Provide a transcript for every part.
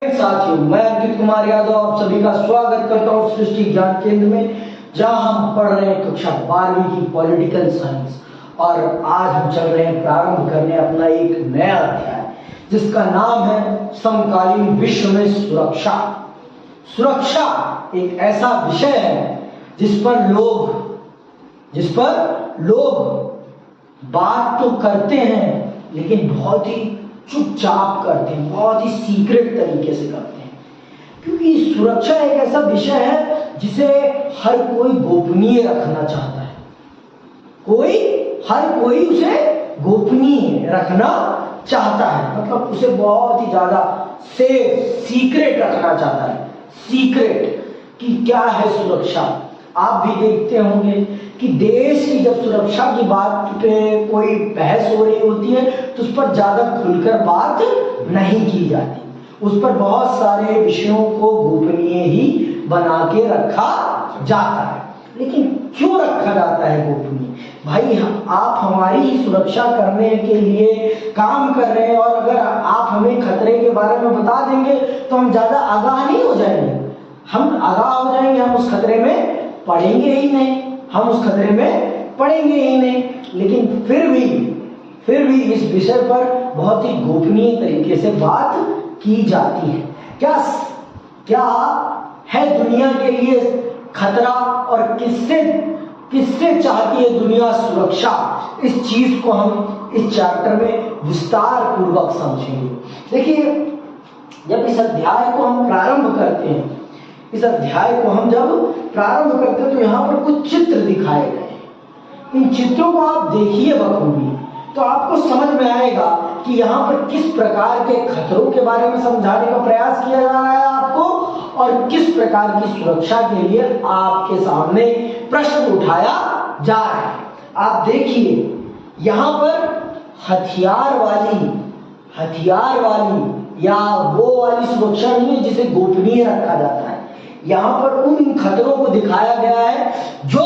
साथियों, मैं अंकित कुमार यादव आप सभी का स्वागत करता हूं सृष्टि ज्ञान केंद्र में, जहां हम पढ़ रहे हैं कक्षा 12वीं की पॉलिटिकल साइंस। और आज हम चल रहे हैं प्रारंभ करने अपना एक नया अध्याय जिसका नाम है समकालीन विश्व में सुरक्षा। सुरक्षा एक ऐसा विषय है जिस पर लोग बात तो करते हैं लेकिन बहुत ही चुपचाप करते हैं, बहुत ही सीक्रेट तरीके से करते हैं, क्योंकि सुरक्षा एक ऐसा विषय है जिसे हर कोई गोपनीय रखना चाहता है। हर कोई उसे गोपनीय रखना चाहता है, मतलब उसे बहुत ही ज्यादा सेफ सीक्रेट रखना चाहता है। सीक्रेट कि क्या है सुरक्षा। आप भी देखते होंगे कि देश की जब सुरक्षा की बात पे कोई बहस हो रही होती है तो उस पर ज्यादा खुलकर बात नहीं की जाती। उस पर बहुत सारे विषयों को गोपनीय ही बना के रखा जाता है। लेकिन क्यों रखा जाता है गोपनीय? भाई आप हमारी ही सुरक्षा करने के लिए काम कर रहे हैं, और अगर आप हमें खतरे के बारे में बता देंगे तो हम ज्यादा आगाह नहीं हो जाएंगे। हम आगाह हो जाएंगे, हम उस खतरे में पढ़ेंगे ही नहीं। लेकिन फिर भी इस विषय पर बहुत ही गोपनीय तरीके से बात की जाती है। क्या है दुनिया के लिए खतरा, और किससे चाहती है दुनिया सुरक्षा? इस चीज को हम इस चैप्टर में विस्तार पूर्वक समझेंगे। देखिए, जब इस अध्याय को हम प्रारंभ करते हैं तो यहाँ पर कुछ चित्र दिखाए गए हैं। इन चित्रों को आप देखिए बखूबी, तो आपको समझ में आएगा कि यहाँ पर किस प्रकार के खतरों के बारे में समझाने का प्रयास किया जा रहा है आपको, और किस प्रकार की सुरक्षा के लिए आपके सामने प्रश्न उठाया जा रहा है। आप देखिए, यहाँ पर हथियार वाली या वो वाली सुरक्षा नहीं है जिसे गोपनीय रखा जाता है। यहाँ पर उन खतरों को दिखाया गया है जो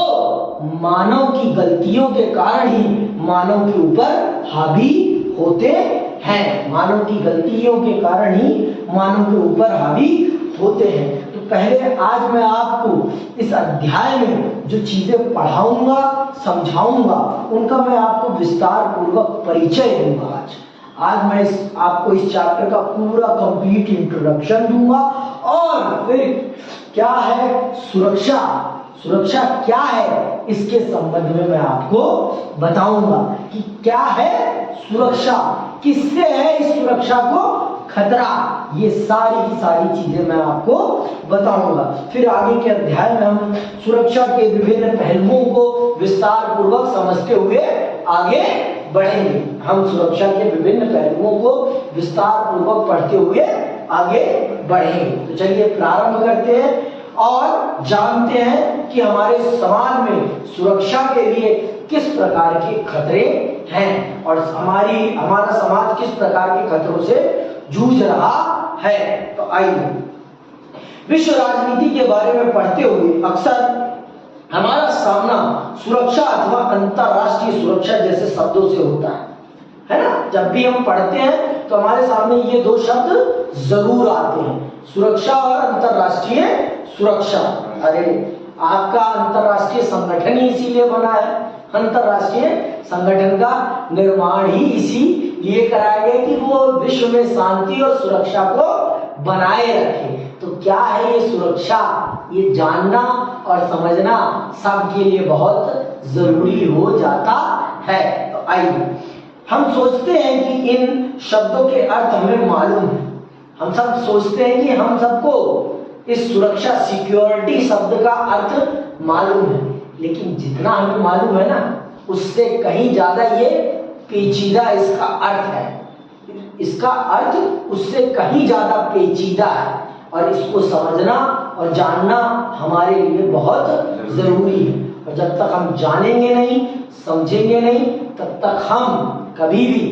मानव की गलतियों के कारण ही मानव के ऊपर हावी होते हैं। तो पहले आज मैं आपको इस अध्याय में जो चीजें पढ़ाऊंगा, समझाऊंगा, उनका मैं आपको विस्तार पूर्वक परिचय दूंगा। आज मैं आपको इस चैप्टर का पूरा कंप्लीट इंट्रोडक्शन दूंगा, और फिर क्या है सुरक्षा क्या है इसके संबंध में मैं आपको बताऊंगा कि क्या है सुरक्षा, किससे है इस सुरक्षा को खतरा। ये सारी की सारी चीजें मैं आपको बताऊंगा। फिर आगे के अध्याय में हम सुरक्षा के विभिन्न पहलुओं को विस्तार पूर्वक समझते हुए आगे बढ़ेंगे। हम सुरक्षा के विभिन्न पहलुओं को विस्तार पूर्वक पढ़ते हुए आगे बढ़ेंगे। तो चलिए प्रारंभ करते हैं और जानते हैं कि हमारे समाज में सुरक्षा के लिए किस प्रकार के खतरे हैं, और हमारा समाज किस प्रकार के खतरों से जूझ रहा है। तो आइए, विश्व राजनीति के बारे में पढ़ते हुए अक्सर हमारा सामना सुरक्षा अथवा अंतरराष्ट्रीय सुरक्षा जैसे शब्दों से होता है ना। जब भी हम पढ़ते हैं तो हमारे सामने ये दो शब्द जरूर आते हैं, सुरक्षा और अंतरराष्ट्रीय सुरक्षा। अरे, आपका अंतरराष्ट्रीय संगठन ही इसीलिए बना है। अंतरराष्ट्रीय संगठन का निर्माण ही इसीलिए कराया गया कि वो विश्व में शांति और सुरक्षा को बनाए रखे। तो क्या है ये सुरक्षा, ये जानना और समझना सबके लिए बहुत जरूरी हो जाता है। तो आइए, हम सोचते हैं कि इन शब्दों के अर्थ हमें मालूम है। हम सब सोचते हैं कि हम सबको इस सुरक्षा सिक्योरिटी शब्द का अर्थ मालूम है, लेकिन जितना हमें मालूम है ना, उससे कहीं ज्यादा ये पेचीदा इसका अर्थ है। इसका अर्थ उससे कहीं ज्यादा पेचीदा है, और इसको समझना और जानना हमारे लिए बहुत जरूरी है। और जब तक हम जानेंगे नहीं, समझेंगे नहीं, तब तक हम कभी भी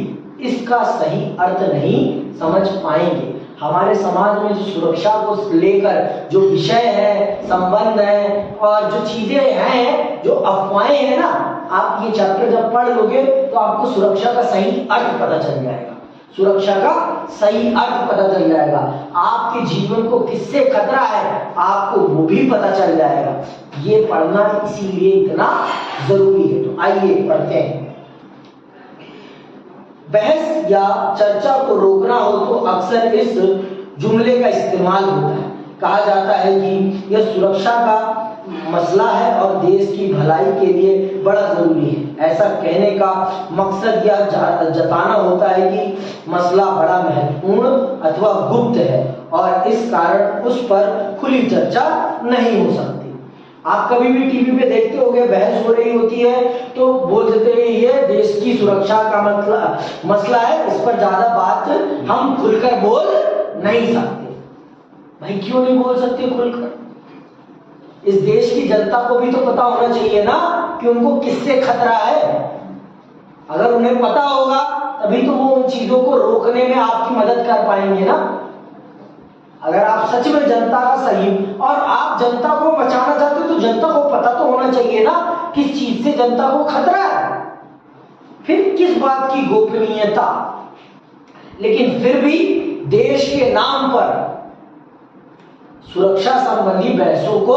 इसका सही अर्थ नहीं समझ पाएंगे। हमारे समाज में जो सुरक्षा को लेकर जो विषय है, संबंध है, और जो चीजें हैं, जो अफवाहें हैं ना, आप ये चैप्टर जब पढ़ लोगे तो आपको सुरक्षा का सही अर्थ पता चल जाएगा। सुरक्षा का सही अर्थ पता चल जाएगा। आपके जीवन को किससे खतरा है आपको वो भी पता चल जाएगा। ये पढ़ना इसीलिए इतना जरूरी है। तो आइए पढ़ते हैं। बहस या चर्चा को रोकना हो तो अक्सर इस जुमले का इस्तेमाल होता है। कहा जाता है कि यह सुरक्षा का मसला है और देश की भलाई के लिए बड़ा जरूरी है। ऐसा कहने का मकसद यह जताना होता है कि मसला बड़ा महत्वपूर्ण अथवा गुप्त है और इस कारण उस पर खुली चर्चा नहीं हो सकती। आप कभी भी टीवी पे देखते होंगे, बहस हो रही होती है तो बोल देते हैं ये देश की सुरक्षा का मसला है, इस पर ज्यादा बात हम खुलकर बोल नहीं सकते। भाई क्यों नहीं बोल सकते खुलकर? इस देश की जनता को भी तो पता होना चाहिए ना कि उनको किससे खतरा है। अगर उन्हें पता होगा तभी तो वो उन चीजों को रोकने में आपकी मदद कर पाएंगे ना। अगर आप सच में जनता का सही और आप जनता को बचाना चाहते हो तो जनता को पता तो होना चाहिए ना किस चीज से जनता को खतरा है। फिर किस बात की गोपनीयता? लेकिन फिर भी देश के नाम पर सुरक्षा संबंधी बहसों को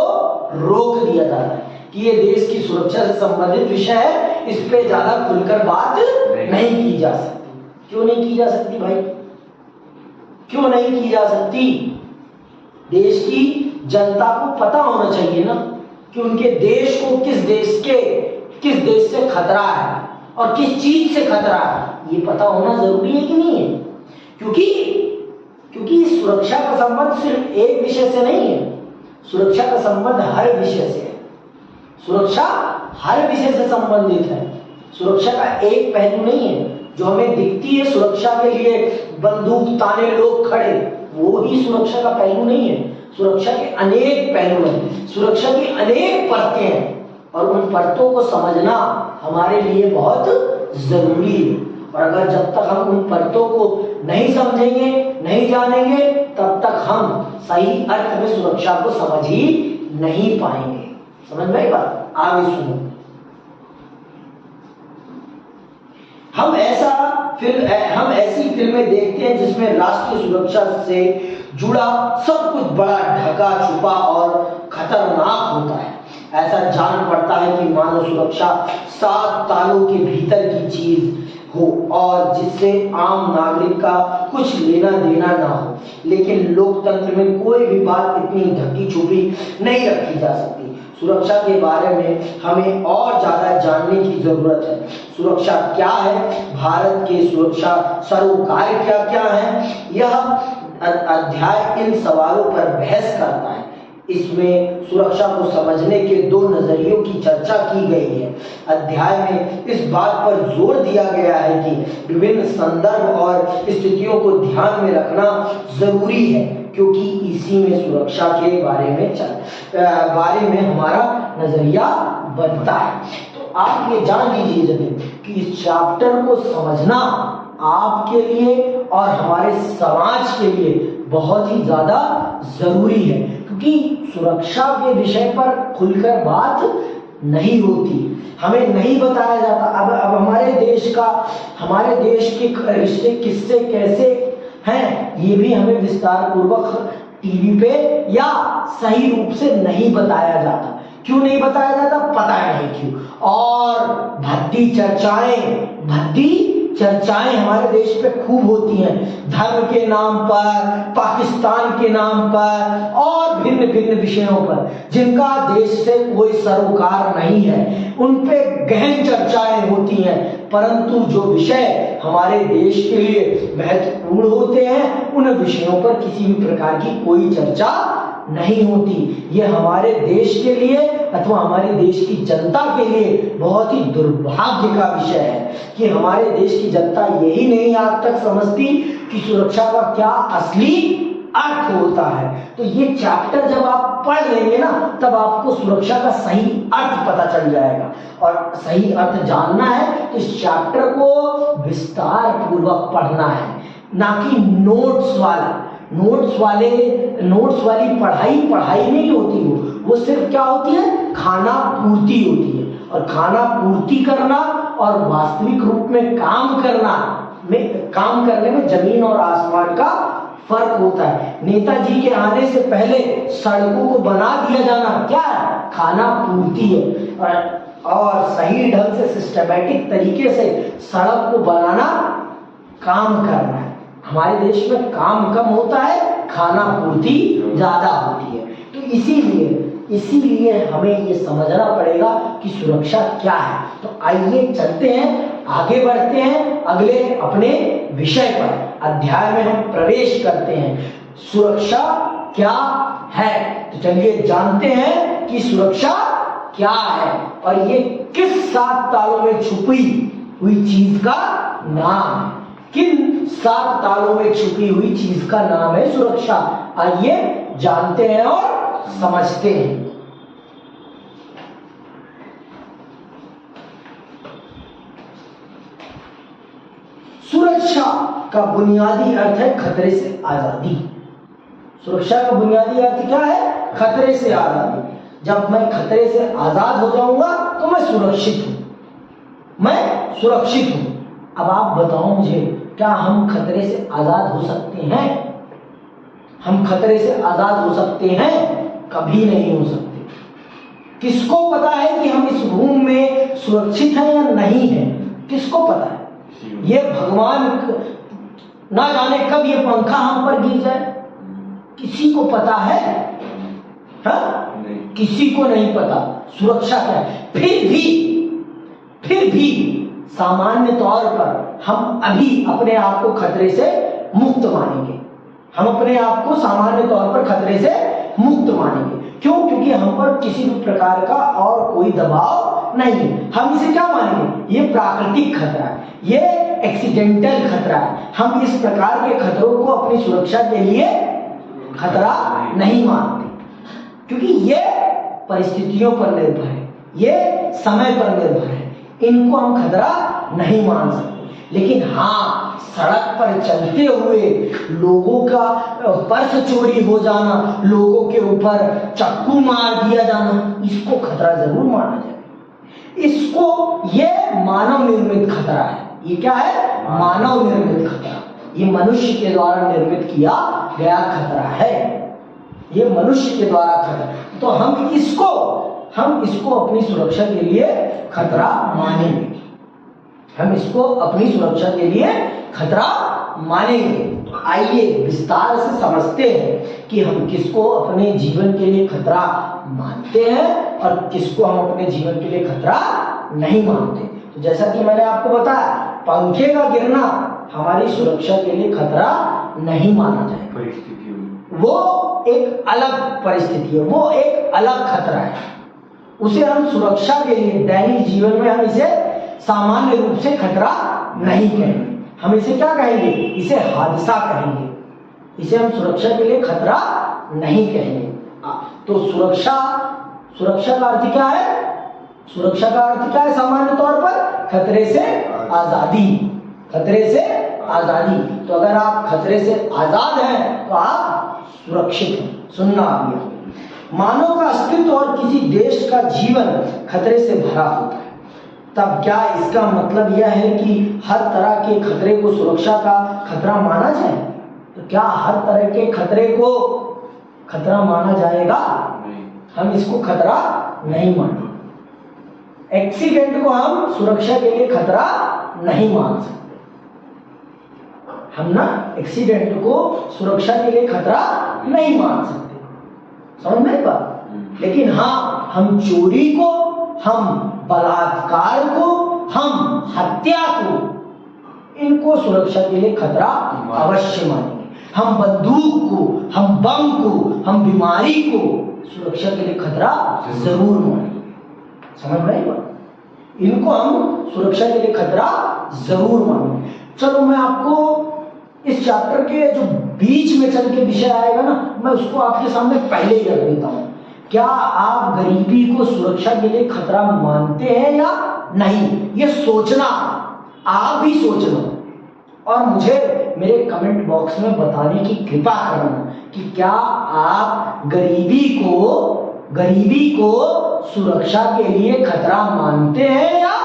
रोक दिया जाता है कि ये देश की सुरक्षा से संबंधित विषय है, इस पे ज्यादा खुलकर बात नहीं की जा सकती। क्यों नहीं की जा सकती भाई? क्यों नहीं की जा सकती? देश की जनता को पता होना चाहिए ना कि उनके देश को किस देश से खतरा है और किस चीज से खतरा है। ये पता होना जरूरी है कि नहीं है? क्योंकि सुरक्षा का संबंध सिर्फ एक विषय से नहीं है, सुरक्षा का संबंध हर विषय से है। सुरक्षा हर विषय से संबंधित है। सुरक्षा का एक पहलू नहीं है जो हमें दिखती है। सुरक्षा के लिए बंदूक ताने लोग खड़े, वो ही सुरक्षा का पहलू नहीं है। सुरक्षा के अनेक पहलू हैं, सुरक्षा की अनेक परतें हैं और उन परतों को समझना हमारे लिए बहुत जरूरी है। और अगर जब तक हम उन परतों को नहीं समझेंगे, नहीं जानेंगे, तब तक हम सही अर्थ में सुरक्षा को समझ ही नहीं पाएंगे। समझ में आई बात? आगे सुनो। हम ऐसी फिल्में देखते हैं जिसमें राष्ट्रीय सुरक्षा से जुड़ा सब कुछ बड़ा ढका छुपा और खतरनाक होता है। ऐसा जान पड़ता है कि मानव सुरक्षा 7 तालों के भीतर की चीज हो और जिससे आम नागरिक का कुछ लेना देना ना हो। लेकिन लोकतंत्र में कोई भी बात इतनी ढकी छुपी नहीं रखी जा सकती। सुरक्षा के बारे में हमें और ज्यादा जानने की जरूरत है। सुरक्षा क्या है? भारत के सुरक्षा सरोकार क्या क्या है? यह अध्याय इन सवालों पर बहस करता है। इसमें सुरक्षा को समझने के 2 नजरियों की चर्चा की गई है। अध्याय में इस बात पर जोर दिया गया है कि विभिन्न संदर्भ और स्थितियों को ध्यान में रखना जरूरी है क्योंकि इसी में सुरक्षा के बारे में हमारा नजरिया बनता है। तो आप ये जान लीजिए जब कि इस चैप्टर को समझना आपके लिए और हमारे समाज के लिए बहुत ही ज्यादा जरूरी है क्योंकि सुरक्षा के विषय पर खुलकर बात नहीं होती, हमें नहीं बताया जाता। अब हमारे देश के रिश्ते किससे कैसे हैं ये भी हमें विस्तार पूर्वक टीवी पे या सही रूप से नहीं बताया जाता। क्यों नहीं बताया जाता? पता नहीं क्यों। और भद्दी चर्चाएं हमारे देश पे खूब होती हैं, धर्म के नाम पर, पाकिस्तान के नाम पर और भिन्न भिन्न विषयों पर जिनका देश से कोई सरोकार नहीं है, उन पे गहन चर्चाएं होती हैं। परंतु जो विषय हमारे देश के लिए महत्वपूर्ण होते हैं उन विषयों पर किसी भी प्रकार की कोई चर्चा नहीं होती। ये हमारे देश के लिए अथवा हमारे देश की जनता के लिए बहुत ही दुर्भाग्य का विषय है कि हमारे देश की जनता यही नहीं आज तक समझती कि सुरक्षा का क्या असली अर्थ होता है। तो ये चैप्टर जब आप पढ़ लेंगे ना तब आपको सुरक्षा का सही अर्थ पता चल जाएगा। और सही अर्थ जानना है तो इस चैप्टर को विस्तार पूर्वक पढ़ना है, ना कि नोट्स वाली पढ़ाई नहीं होती। वो सिर्फ क्या होती है? खाना पूर्ति होती है। और खाना पूर्ति करना और वास्तविक रूप में काम करना में काम करने में जमीन और आसमान का फर्क होता है। नेताजी के आने से पहले सड़कों को बना दिया जाना क्या है? खाना पूर्ति है। और सही ढंग से सिस्टमैटिक तरीके से सड़क को बनाना काम करना है। हमारे देश में काम कम होता है, खाना पूर्ति ज्यादा होती है। तो इसीलिए हमें ये समझना पड़ेगा कि सुरक्षा क्या है। तो आइए चलते हैं, आगे बढ़ते हैं अगले अपने विषय पर। अध्याय में हम प्रवेश करते हैं, सुरक्षा क्या है। तो चलिए जानते हैं कि सुरक्षा क्या है और ये किस 7 तालों में छुपी हुई चीज का नाम है। किन 7 तालों में छुपी हुई चीज का नाम है सुरक्षा। आइए जानते हैं और समझते हैं। सुरक्षा का बुनियादी अर्थ है खतरे से आजादी। सुरक्षा का बुनियादी अर्थ क्या है? खतरे से आजादी। जब मैं खतरे से आजाद हो जाऊंगा तो मैं सुरक्षित हूं, मैं सुरक्षित हूं। अब आप बताओ मुझे, क्या हम खतरे से आजाद हो सकते हैं? हम खतरे से आजाद हो सकते हैं? कभी नहीं हो सकते। किसको पता है कि हम इस रूम में सुरक्षित हैं या नहीं हैं? किसको पता है? ये भगवान ना जाने कब ये पंखा हम पर गिर जाए, किसी को पता है? हाँ? किसी को नहीं पता सुरक्षा क्या है। फिर भी सामान्य तौर पर हम अभी अपने आप को खतरे से मुक्त मानेंगे। हम अपने आप को सामान्य तौर पर खतरे से मुक्त मानेंगे। क्यों? क्योंकि हम पर किसी भी प्रकार का और कोई दबाव नहीं है। हम इसे क्या मानेंगे? ये प्राकृतिक खतरा है, ये एक्सीडेंटल खतरा है। हम इस प्रकार के खतरों को अपनी सुरक्षा के लिए खतरा नहीं मानते, क्योंकि ये परिस्थितियों पर निर्भर है, ये समय पर निर्भर है। इनको हम खतरा नहीं मान सकते। लेकिन हाँ, सड़क पर चलते हुए लोगों का पर्स चोरी हो जाना, लोगों के ऊपर चाकू मार दिया जाना, इसको खतरा जरूर माना जाए। इसको ये मानव निर्मित खतरा है। ये क्या है? मानव निर्मित खतरा। ये मनुष्य के द्वारा निर्मित किया गया खतरा है। ये मनुष्य के द्वारा खतरा, तो हम इसको अपनी सुरक्षा के लिए खतरा मानेंगे। हम इसको अपनी सुरक्षा के लिए खतरा मानेंगे। आइए विस्तार से समझते हैं कि हम किसको अपने जीवन के लिए खतरा मानते हैं और किसको हम अपने जीवन के लिए खतरा नहीं मानते। तो जैसा कि मैंने आपको बताया, पंखे का गिरना हमारी सुरक्षा के लिए खतरा नहीं माना जाए। वो एक अलग परिस्थिति है, वो एक अलग खतरा है। उसे हम सुरक्षा के लिए दैनिक जीवन में हम इसे सामान्य रूप से खतरा नहीं कहेंगे। हम इसे क्या कहेंगे? इसे हादसा कहेंगे। इसे हम सुरक्षा के लिए खतरा नहीं कहेंगे। तो सुरक्षा का अर्थ क्या है? सुरक्षा का अर्थ क्या है सामान्य तौर पर? खतरे से आजादी। खतरे से आजादी। तो अगर आप खतरे से आजाद हैं तो आप सुरक्षित हैं। सुनना आगे। मानव का अस्तित्व और किसी देश का जीवन खतरे से भरा होता है। तब क्या इसका मतलब यह है कि हर तरह के खतरे को सुरक्षा का खतरा माना जाए? तो क्या हर तरह के खतरे को खतरा माना जाएगा? हम इसको खतरा नहीं मानेंगे। एक्सीडेंट को हम सुरक्षा के लिए खतरा नहीं मान सकते। हम ना एक्सीडेंट को सुरक्षा के लिए खतरा नहीं मान सकते। समझ में बात? लेकिन हाँ, हम चोरी को, हम बलात्कार को, हम हत्या को, इनको सुरक्षा के लिए खतरा अवश्य मानेंगे। हम बंदूक को, हम बम को, हम बीमारी को सुरक्षा के लिए खतरा जरूर मानेंगे। समझ में बात? इनको हम सुरक्षा के लिए खतरा जरूर मानेंगे। चलो मैं आपको इस चैप्टर के जो बीच में चल के विषय आएगा ना, मैं उसको आपके सामने पहले ही रख देता हूं। क्या आप गरीबी को सुरक्षा के लिए खतरा मानते हैं या नहीं? ये सोचना, आप भी सोचना और मुझे मेरे कमेंट बॉक्स में बताने की कृपा करना कि क्या आप गरीबी को सुरक्षा के लिए खतरा मानते हैं या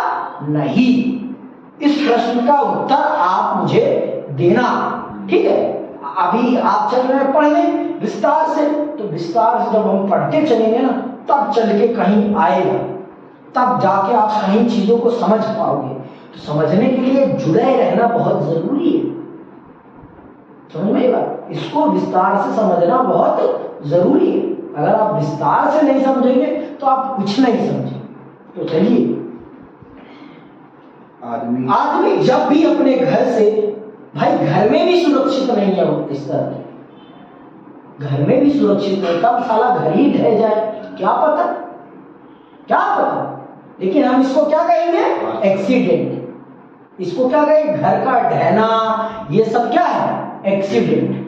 नहीं। इस प्रश्न का उत्तर आप मुझे देना, ठीक है। अभी आप चल रहे हैं पढ़ने विस्तार से, तो विस्तार से जब हम पढ़ते चलेंगे ना, तब चल के कहीं आएगा, तब जाके आप कहीं चीजों को समझ पाओगे। तो समझने के लिए जुड़े रहना बहुत जरूरी है, समझ में बात, इसको विस्तार से समझना बहुत जरूरी है। अगर आप विस्तार से नहीं समझेंगे तो आप कुछ नहीं समझेंगे। तो चलिए, आदमी जब भी अपने घर से, भाई घर में भी सुरक्षित नहीं है वो, इस तरह घर में भी सुरक्षित नहीं, तब साला घर ही ढह जाए, क्या पता, क्या पता। लेकिन हम इसको क्या कहेंगे, एक्सीडेंट। इसको क्या कहेंगे, घर का ढहना, ये सब क्या है, एक्सीडेंट।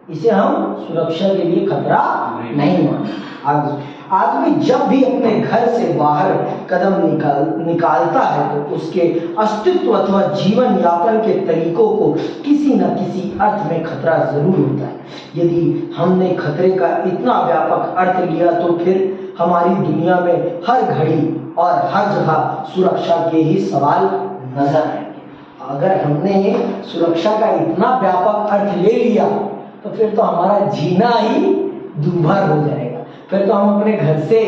इसे हम सुरक्षा के लिए खतरा नहीं मानते। आदमी जब भी अपने घर से बाहर कदम निकालता है तो उसके अस्तित्व अथवा जीवन यापन के तरीकों को किसी न किसी अर्थ में खतरा जरूर होता है। यदि हमने खतरे का इतना व्यापक अर्थ लिया तो फिर हमारी दुनिया में हर घड़ी और हर जगह सुरक्षा के ही सवाल नजर आएंगे। अगर हमने सुरक्षा का इतना व्यापक अर्थ ले लिया तो फिर तो हमारा जीना ही दूभर हो जाएगा। फिर तो हम अपने घर से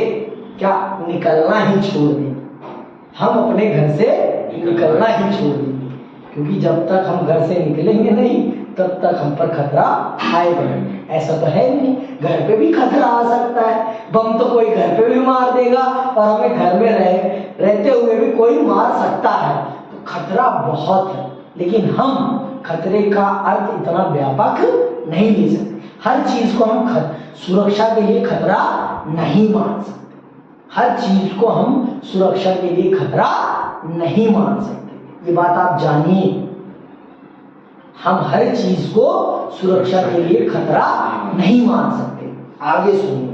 क्या निकलना ही छोड़ देंगे, हम अपने घर से निकलना ही छोड़ देंगे, क्योंकि जब तक हम घर से निकलेंगे नहीं तब तक हम पर खतरा आएगा। ऐसा तो है नहीं, घर पे भी खतरा आ सकता है, बम तो कोई घर पे भी मार देगा और हमें घर में रहते हुए भी कोई मार सकता है। तो खतरा बहुत है, लेकिन हम खतरे का अर्थ इतना व्यापक नहीं ले सकते। हर चीज को हम सुरक्षा के लिए खतरा नहीं मान सकते, हर चीज को हम सुरक्षा के लिए खतरा नहीं मान सकते, ये बात आप जानिए। हम हर चीज को सुरक्षा के लिए खतरा नहीं मान सकते। आगे सुनिए,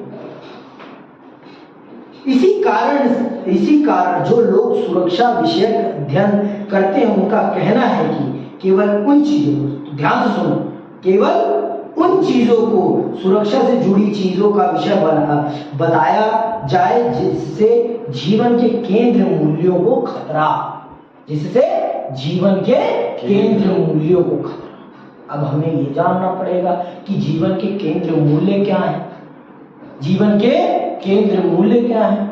इसी कारण जो लोग सुरक्षा विषयक अध्ययन करते हैं उनका कहना है कि केवल उन चीजों, ध्यान से सुनो, केवल उन चीजों को सुरक्षा से जुड़ी चीजों का विषय बताया जाए जिससे जीवन के केंद्र मूल्यों को खतरा, जिससे जीवन के केंद्र मूल्यों को खतरा। अब हमें ये जानना पड़ेगा कि जीवन के केंद्र मूल्य क्या है, जीवन के केंद्र मूल्य क्या है।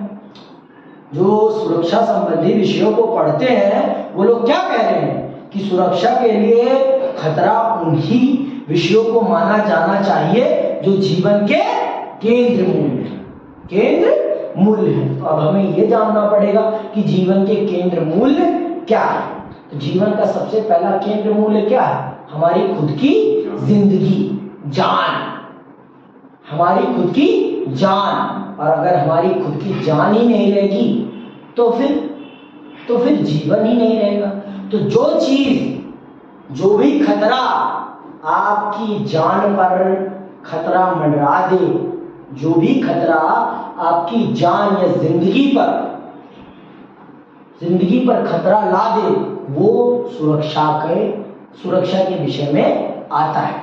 जो सुरक्षा संबंधी विषयों को पढ़ते हैं वो लोग क्या कह रहे हैं कि सुरक्षा के लिए खतरा उन्हीं विषयों को माना जाना चाहिए जो जीवन के केंद्र मूल्य है, केंद्र मूल्य है। तो अब हमें यह जानना पड़ेगा कि जीवन के केंद्र मूल्य क्या है। तो जीवन का सबसे पहला केंद्र मूल्य क्या है, हमारी खुद की जिंदगी, जान, हमारी खुद की जान। और अगर हमारी खुद की जान ही नहीं रहेगी तो फिर जीवन ही नहीं रहेगा। तो जो चीज, जो भी खतरा आपकी जान पर खतरा मंडरा दे, जो भी खतरा आपकी जान या जिंदगी पर खतरा ला दे, वो सुरक्षा के विषय में आता है।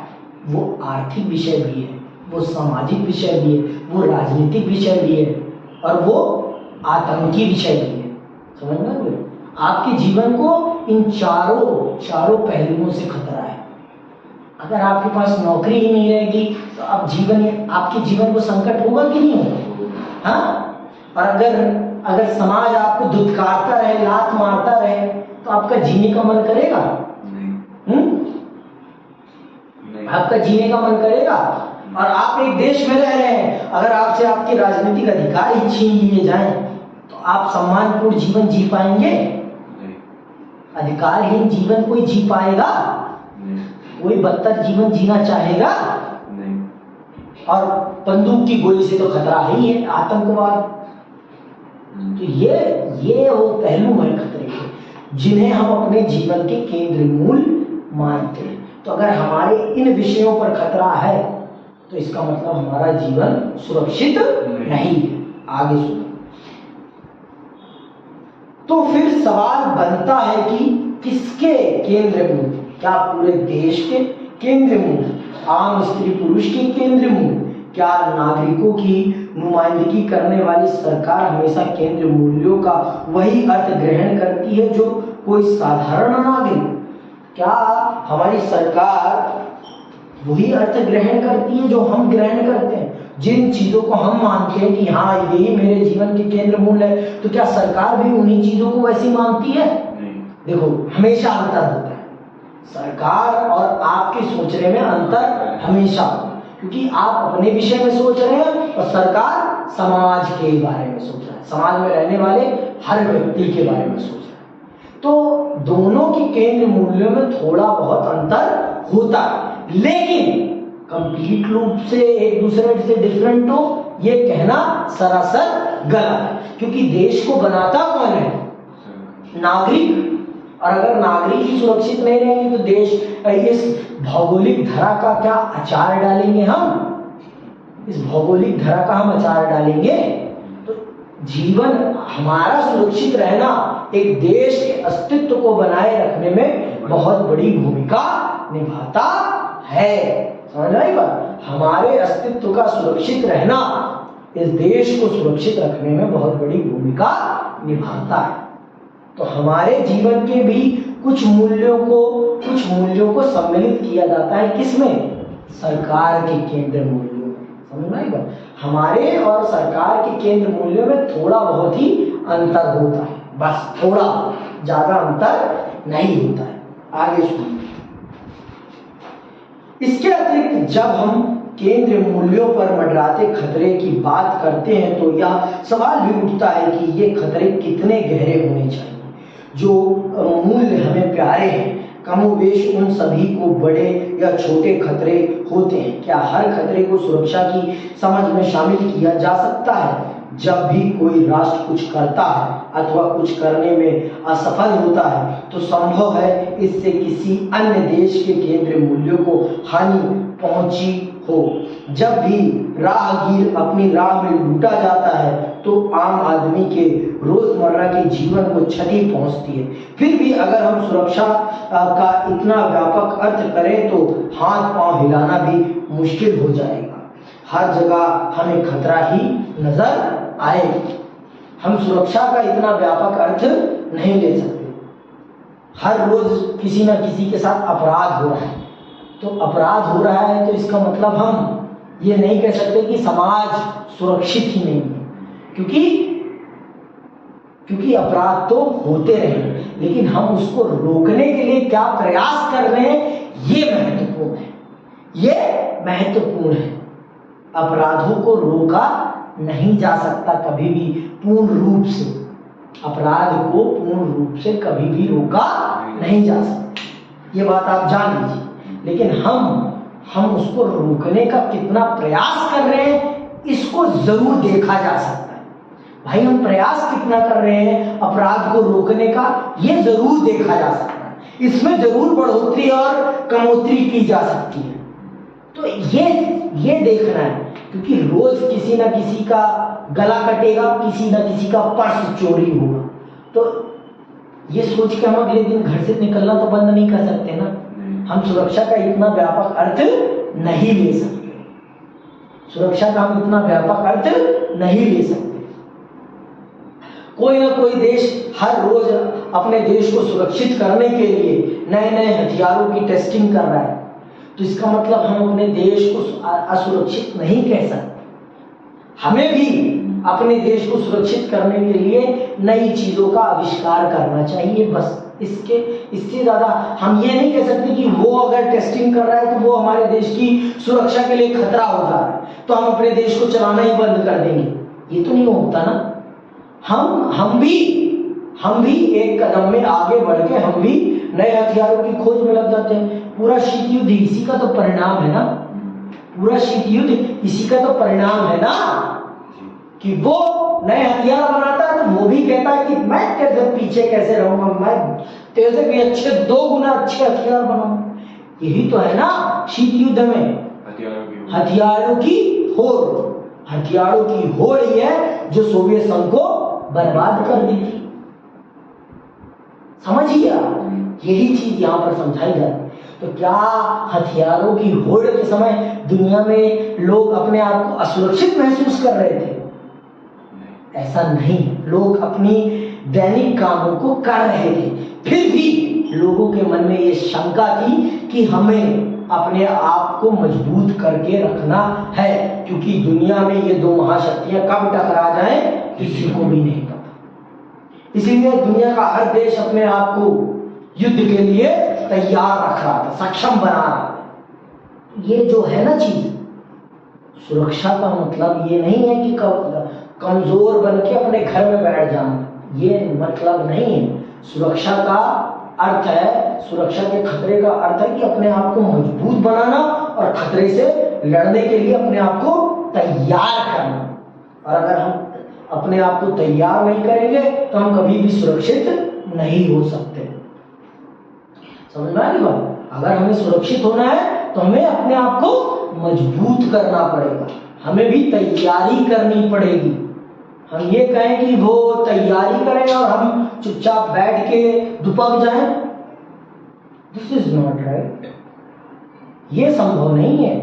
वो आर्थिक विषय भी है, वो सामाजिक विषय भी है, वो राजनीतिक विषय भी है और वो आतंकी विषय भी है। समझ में? आपके जीवन को इन चारों पहलुओं से खतरा है। अगर आपके पास नौकरी ही नहीं रहेगी तो आपके जीवन को संकट होगा कि नहीं होगा? हाँ? और अगर समाज आपको धुतकारता रहे, लात मारता रहे, तो आपका जीने का मन करेगा? नहीं। आपका जीने का मन करेगा? और आप एक देश में रह रहे हैं, अगर आपसे आपके राजनीतिक अधिकार ही छीन लिए जाएं तो आप सम्मानपूर्ण जीवन जी पाएंगे? अधिकारहीन जीवन कोई जी पाएगा? कोई बदतर जीवन जीना चाहेगा? नहीं। और बंदूक की गोली से तो खतरा ही है, आतंकवाद। तो ये वो पहलू है खतरे के, जिन्हें हम अपने जीवन के केंद्र मूल मानते हैं। तो अगर हमारे इन विषयों पर खतरा है तो इसका मतलब हमारा जीवन सुरक्षित नहीं है। आगे सुनो। तो फिर सवाल बनता है कि किसके केंद्र मूल्य, क्या पूरे देश के केंद्र मूल्य, आम स्त्री पुरुष के केंद्र मूल्य, क्या नागरिकों की नुमाइंदगी करने वाली सरकार हमेशा केंद्र मूल्यों का वही अर्थ ग्रहण करती है जो कोई साधारण नागरिक? क्या हमारी सरकार वही अर्थ ग्रहण करती है जो हम ग्रहण करते हैं? जिन चीजों को हम मानते हैं कि हाँ यही मेरे जीवन के केंद्र मूल्य है, तो क्या सरकार भी उन्हीं चीजों को वैसी मानती है? देखो, हमेशा अंतर होता है। सरकार और आपके सोचने में अंतर हमेशा, क्योंकि आप अपने विषय में सोच रहे हैं और सरकार समाज के बारे में सोच रहा है, समाज में रहने वाले हर व्यक्ति के बारे में सोच रहा है। तो दोनों के केंद्र मूल्यों में थोड़ा बहुत अंतर होता है, लेकिन कंप्लीट रूप से एक दूसरे से डिफरेंट हो ये कहना सरासर गलत है, क्योंकि देश को बनाता कौन है? नागरिक। और अगर नागरिक ही सुरक्षित नहीं रहेंगे तो देश, इस भौगोलिक धरा का क्या अचार डालेंगे हम? इस भौगोलिक धरा का हम अचार डालेंगे तो जीवन हमारा सुरक्षित रहना एक देश के अस्तित्व को बनाए रखने में बहुत बड़ी भूमिका निभाता है। समझ आई बात? हमारे अस्तित्व का सुरक्षित रहना इस देश को सुरक्षित रखने में बहुत बड़ी भूमिका निभाता है। तो हमारे जीवन के भी कुछ मूल्यों को सम्मिलित किया जाता है किसमें? सरकार के केंद्र मूल्यों में। समझ आई बात? हमारे और सरकार के केंद्र मूल्यों में थोड़ा बहुत ही अंतर होता है, बस थोड़ा, ज्यादा अंतर नहीं होता है। आगे सुनिए। इसके अतिरिक्त जब हम केंद्र मूल्यों पर मंडराते खतरे की बात करते हैं तो यह सवाल भी उठता है कि ये खतरे कितने गहरे होने चाहिए। जो मूल्य हमें प्यारे हैं, कमोबेश उन सभी को बड़े या छोटे खतरे होते हैं। क्या हर खतरे को सुरक्षा की समझ में शामिल किया जा सकता है? जब भी कोई राष्ट्र कुछ करता है अथवा कुछ करने में असफल होता है तो संभव है इससे किसी अन्य देश के केंद्र मूल्यों को हानि पहुंची हो। जब भी राहगीर अपनी राह में लूटा जाता है तो आम आदमी के रोजमर्रा के जीवन को क्षति पहुंचती है। फिर भी अगर हम सुरक्षा का इतना व्यापक अर्थ करें तो हाथ पांव हिलाना भी मुश्किल हो जाएगा। हर जगह हमें खतरा ही नजर आए। हम सुरक्षा का इतना व्यापक अर्थ नहीं ले सकते। हर रोज किसी न किसी के साथ अपराध हो रहा है, तो अपराध हो रहा है तो इसका मतलब हम ये नहीं कह सकते कि समाज सुरक्षित ही नहीं है, क्योंकि अपराध तो होते रहे, लेकिन हम उसको रोकने के लिए क्या प्रयास कर रहे हैं ये महत्वपूर्ण है। ये महत्वपूर्ण है। अपराधों को रोका नहीं जा सकता कभी भी पूर्ण रूप से। अपराध को पूर्ण रूप से कभी भी रोका नहीं जा सकता, ये बात आप जान लीजिए। लेकिन हम उसको रोकने का कितना प्रयास कर रहे हैं इसको जरूर देखा जा सकता है। भाई हम प्रयास कितना कर रहे हैं अपराध को रोकने का, ये जरूर देखा जा सकता है। इसमें जरूर बढ़ोतरी और कमोतरी की जा सकती है। तो ये देखना है, क्योंकि रोज किसी ना किसी का गला कटेगा, किसी ना किसी का पर्स चोरी होगा। तो ये सोच के हम अगले दिन घर से निकलना तो बंद नहीं कर सकते ना। हम सुरक्षा का इतना व्यापक अर्थ नहीं ले सकते। सुरक्षा का हम इतना व्यापक अर्थ नहीं ले सकते। कोई ना कोई देश हर रोज अपने देश को सुरक्षित करने के लिए नए नए हथियारों की टेस्टिंग कर रहा है, तो इसका मतलब हम अपने देश को असुरक्षित नहीं कह सकते। हमें भी अपने देश को सुरक्षित करने के लिए नई चीजों का आविष्कार करना चाहिए। बस इससे ज्यादा हम ये नहीं कह सकते कि वो अगर टेस्टिंग कर रहा है तो वो हमारे देश की सुरक्षा के लिए खतरा होता है तो हम अपने देश को चलाना ही बंद कर देंगे। ये तो नहीं होता ना। हम भी एक कदम में आगे बढ़ के हम भी नए हथियारों की खोज में लग जाते हैं। पूरा शीत युद्ध इसी का तो परिणाम है ना। पूरा शीत युद्ध इसी का तो परिणाम है ना कि वो नए हथियार बनाता है तो वो भी कहता है कि मैं तेरे से पीछे कैसे रहूंगा, मैं तेरे से भी अच्छे 2 गुना अच्छे हथियार बनाऊंगा। यही तो है ना शीत युद्ध में हथियारों की होड़ ही है जो सोवियत संघ को बर्बाद कर दी थी। समझिए आप, यही चीज यहां पर समझाई जाती है। तो क्या हथियारों की होड़ के समय दुनिया में लोग अपने आप को असुरक्षित महसूस कर रहे थे? ऐसा नहीं, लोग अपनी दैनिक कामों को कर रहे थे। फिर भी लोगों के मन में ये शंका थी कि हमें अपने आप को मजबूत करके रखना है, क्योंकि दुनिया में ये दो महाशक्तियां कब टकरा जाएं किसी को भी नहीं पता। इसीलिए दुनिया का हर देश अपने आप को युद्ध के लिए तैयार रख रहा था, सक्षम बना रहा था। ये जो है ना चीज, सुरक्षा का मतलब ये नहीं है कि कमजोर बन के अपने घर में बैठ जाना, ये मतलब नहीं है। सुरक्षा का अर्थ है, सुरक्षा के खतरे का अर्थ है कि अपने आप को मजबूत बनाना और खतरे से लड़ने के लिए अपने आप को तैयार करना। और अगर हम अपने आप को तैयार नहीं करेंगे तो हम कभी भी सुरक्षित नहीं हो सकते। समझ में आ रही बात? अगर हमें सुरक्षित होना है तो हमें अपने आप को मजबूत करना पड़ेगा, हमें भी तैयारी करनी पड़ेगी। हम ये कहें कि वो तैयारी करें और हम चुपचाप बैठ के दुपक जाएं, दिस इज नॉट राइट। ये संभव नहीं है।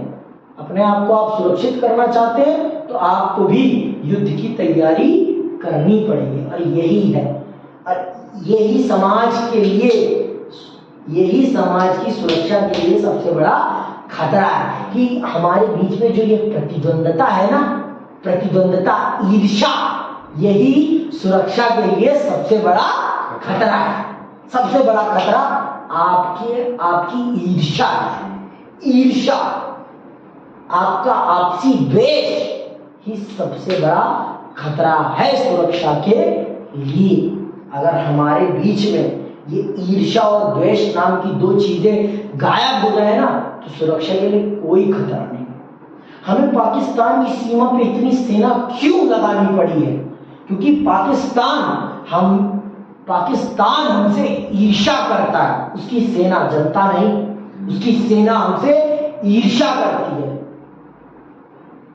अपने आप को आप सुरक्षित करना चाहते हैं तो आपको भी युद्ध की तैयारी करनी पड़ेगी। और यही है, और यही समाज की सुरक्षा के लिए सबसे बड़ा खतरा है कि हमारे बीच में जो ये प्रतिद्वंदता है ना, प्रतिद्वंदता, ईर्ष्या, यही सुरक्षा के लिए सबसे बड़ा खतरा है। सबसे बड़ा खतरा आपकी ईर्ष्या है। ईर्ष्या, आपका आपसी द्वेष ही सबसे बड़ा खतरा है सुरक्षा के लिए। अगर हमारे बीच में ये ईर्ष्या और द्वेष नाम की दो चीजें गायब हो जाए ना तो सुरक्षा के लिए कोई खतरा नहीं। हमें पाकिस्तान की सीमा पे इतनी सेना क्यों लगानी पड़ी है? क्योंकि पाकिस्तान हमसे ईर्ष्या करता है, उसकी सेना, जनता नहीं, उसकी सेना हमसे ईर्ष्या करती है।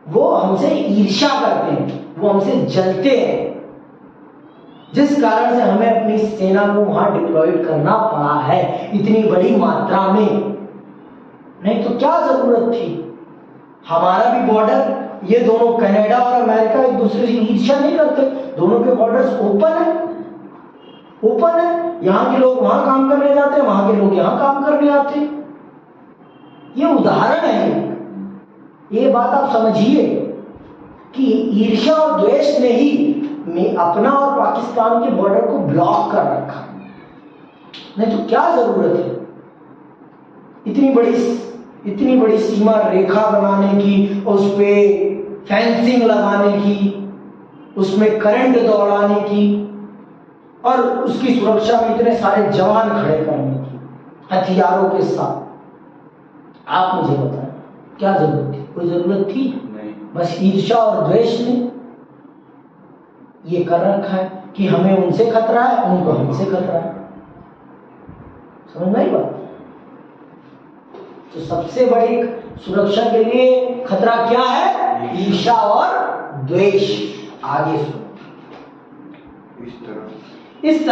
वो हमसे ईर्ष्या करते हैं, वो हमसे जलते हैं, जिस कारण से हमें अपनी सेना को वहां डिप्लॉयड करना पड़ा है इतनी बड़ी मात्रा में। नहीं तो क्या जरूरत थी? हमारा भी बॉर्डर, ये दोनों कनाडा और अमेरिका एक दूसरे से ईर्ष्या नहीं करते, दोनों के बॉर्डर्स ओपन है। यहाँ के लोग वहां काम करने जाते हैं, वहां के लोग यहाँ काम करने आते हैं। ये उदाहरण है। ये बात आप समझिए कि ईर्ष्या और द्वेष ने ही अपना और पाकिस्तान के बॉर्डर को ब्लॉक कर रखा। नहीं तो क्या जरूरत है इतनी बड़ी सीमा रेखा बनाने की, उस पे फेंसिंग लगाने की, उसमें करंट दौड़ाने की और उसकी सुरक्षा में इतने सारे जवान खड़े करने की हथियारों के साथ। आप मुझे बताएं, क्या जरूरत थी? कोई जरूरत थी नहीं। बस ईर्ष्या और द्वेष ने ये कर रखा है कि हमें उनसे खतरा है, उनको हमसे खतरा है। समझ में आई बात? तो सबसे बड़ी सुरक्षा के लिए खतरा क्या है? ईर्ष्या और द्वेष। आगे सुनो। इस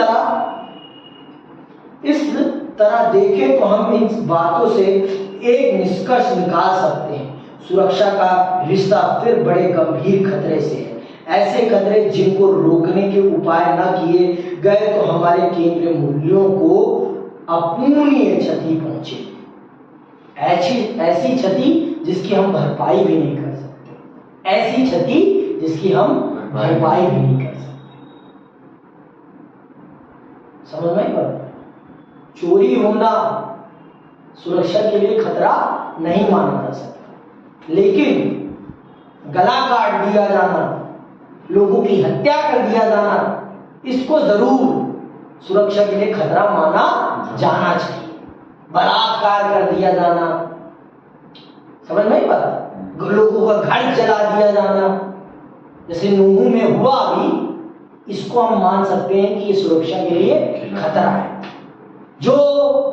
तरह देखें तो हम इन बातों से एक निष्कर्ष निकाल सकते हैं, सुरक्षा का रिश्ता फिर बड़े गंभीर खतरे से है। ऐसे खतरे जिनको रोकने के उपाय न किए गए तो हमारे केंद्रीय मूल्यों को अपूर्णीय क्षति पहुंचे। ऐसी क्षति जिसकी हम भरपाई भी नहीं कर सकते, ऐसी क्षति जिसकी हम भरपाई भी नहीं कर सकते। समझ में आई? चोरी होना सुरक्षा के लिए खतरा नहीं माना जा सकता, लेकिन गला काट दिया जाना, लोगों की हत्या कर दिया जाना, इसको जरूर सुरक्षा के लिए खतरा माना जाना चाहिए। बलात्कार कर दिया जाना, समझ में पता, लोगों का घर जला दिया जाना, जैसे नूह में हुआ अभी, इसको हम मान सकते हैं कि ये सुरक्षा के लिए खतरा है। जो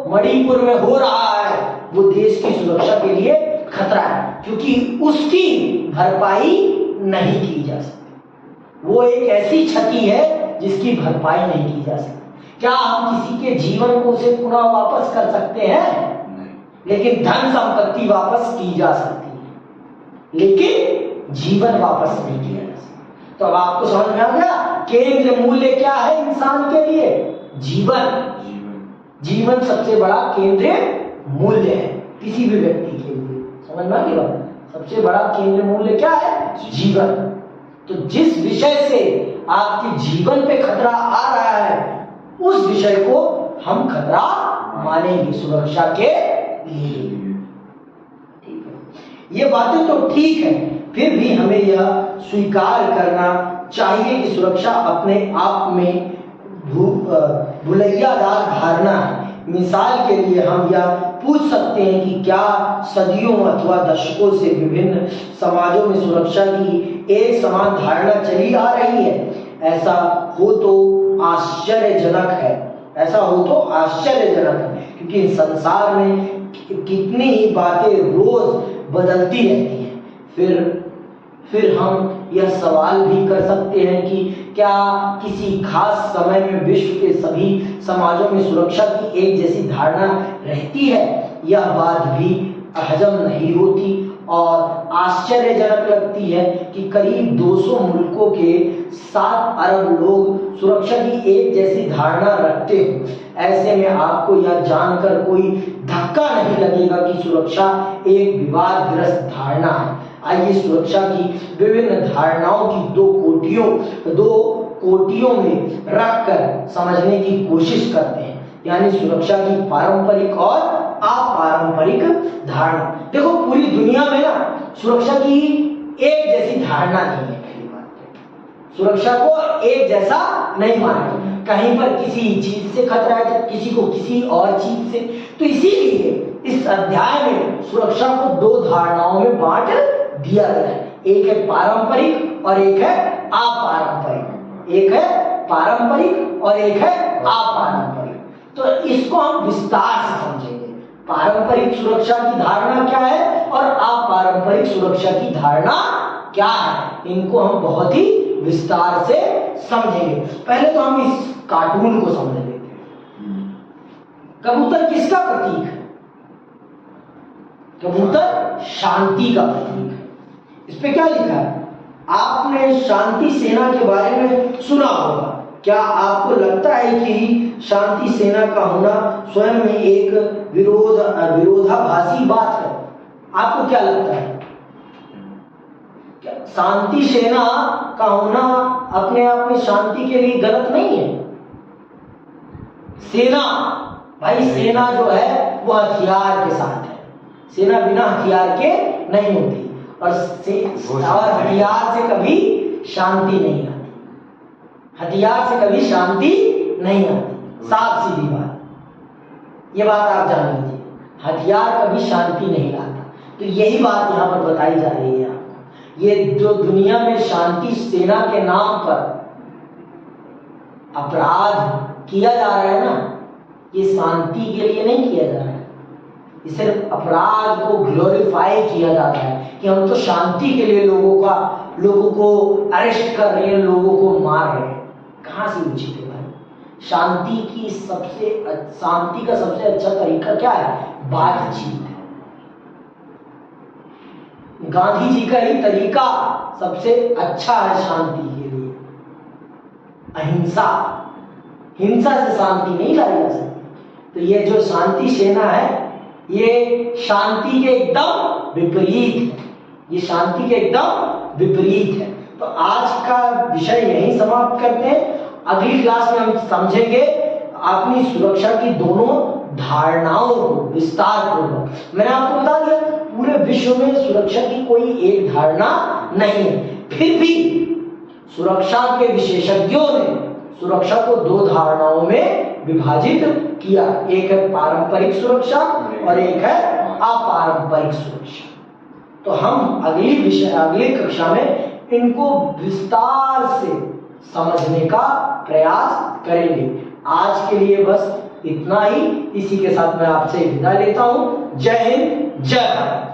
मणिपुर में हो रहा है वो देश की सुरक्षा के लिए खतरा है, क्योंकि उसकी भरपाई नहीं की जा सकती। वो एक ऐसी क्षति है जिसकी भरपाई नहीं की जा सकती। क्या हम किसी के जीवन को उसे पुनः वापस कर सकते हैं? लेकिन धन संपत्ति वापस की जा सकती है, लेकिन जीवन वापस नहीं किया जा सकता। तो अब आपको समझ में आ गया केंद्र मूल्य क्या है इंसान के लिए? जीवन। जीवन सबसे बड़ा केंद्र मूल्य है किसी भी व्यक्ति के लिए। समझ में आ गई बात? सबसे बड़ा केंद्र मूल्य क्या है? जीवन। तो जिस विषय से आपके जीवन पे खतरा आ रहा है उस विषय को हम खतरा मानेंगे सुरक्षा के लिए। ठीक है, ये बातें तो ठीक है, फिर भी हमें यह स्वीकार करना चाहिए कि सुरक्षा अपने आप में भुलैयादार धारणा है। मिसाल के लिए हम यह पूछ सकते हैं कि क्या सदियों अथवा दशकों से विभिन्न समाजों में सुरक्षा की एक समान धारणा चली आ रही है? ऐसा हो तो आश्चर्यजनक है, ऐसा हो तो आश्चर्यजनक है, क्योंकि संसार में कितनी ही बातें रोज बदलती रहती हैं। फिर हम यह सवाल भी कर सकते हैं कि क्या किसी खास समय में विश्व के सभी समाजों में सुरक्षा की एक जैसी धारणा रहती है? यह बात भी हजम नहीं होती और आश्चर्यजनक लगती है कि करीब 200 मुल्कों के 7 अरब लोग सुरक्षा की एक जैसी धारणा रखते हो। ऐसे में आपको यह जानकर कोई धक्का नहीं लगेगा कि सुरक्षा एक विवादग्रस्त धारणा है। आइए सुरक्षा की विभिन्न धारणाओं की दो कोटियों में रखकर समझने की कोशिश करते हैं, यानी सुरक्षा की पारंपरिक और अपारंपरिक धारणा। देखो पूरी दुनिया में ना सुरक्षा की एक जैसी धारणा नहीं है। पहली बात, सुरक्षा को एक जैसा नहीं माना, कहीं पर किसी चीज से खतरा है, किसी को किसी और चीज से। तो इसीलिए इस अध्याय में सुरक्षा को 2 धारणाओं में बांट दिया गया है, एक है पारंपरिक और एक है अपारंपरिक। एक है पारंपरिक और एक है अपारंपरिक। तो इसको हम विस्तार से समझेंगे। पारंपरिक सुरक्षा की धारणा क्या है और अपारंपरिक सुरक्षा की धारणा क्या है, इनको हम बहुत ही विस्तार से समझेंगे। पहले तो हम इस कार्टून को समझ लेते हैं। कबूतर किसका प्रतीक है? कबूतर शांति का प्रतीक है। इस पे क्या लिखा है? आपने शांति सेना के बारे में सुना होगा। क्या आपको लगता है कि शांति सेना का होना स्वयं में एक विरोधाभासी बात है? आपको क्या लगता है? क्या शांति सेना का होना अपने आप में शांति के लिए गलत नहीं है? सेना, भाई सेना जो है वो हथियार के साथ है। सेना बिना हथियार के नहीं होती और हथियार से कभी शांति नहीं आती। हथियार से कभी शांति नहीं आती, साफ सीधी बात। ये बात आप जान लीजिए, हथियार कभी शांति नहीं लाता। तो यही बात यहाँ पर बताई जा रही है आपको। ये जो दुनिया में शांति सेना के नाम पर अपराध किया जा रहा है ना, ये शांति के लिए नहीं किया जा रहा है। ये सिर्फ अपराध को ग्लोरीफाई किया जाता है कि हम तो शांति के लिए लोगों को अरेस्ट कर रहे हैं, लोगों को मार रहे हैं। कहाँ से उचित है भाई? शांति का सबसे अच्छा तरीका क्या है? बातचीत है। गांधी जी का ही तरीका सबसे अच्छा है शांति के लिए, अहिंसा। हिंसा से शांति नहीं लाई जा सकती। तो ये जो शांति सेना है ये शांति के एकदम विपरीत है। ये शांति के एकदम विपरीत है। तो आज का विषय यहीं समाप्त करते हैं। अगली क्लास में हम समझेंगे अपनी सुरक्षा की दोनों धारणाओं को विस्तार पूर्वक। मैंने आपको बता दिया पूरे विश्व में सुरक्षा की कोई एक धारणा नहीं है, फिर भी सुरक्षा के विशेषज्ञों ने सुरक्षा को 2 धारणाओं में विभाजित किया। एक है पारंपरिक सुरक्षा और एक है अपारंपरिक सुरक्षा। तो हम अगली कक्षा में इनको विस्तार से समझने का प्रयास करेंगे। आज के लिए बस इतना ही। इसी के साथ मैं आपसे विदा लेता हूं। जय हिंद, जय भारत।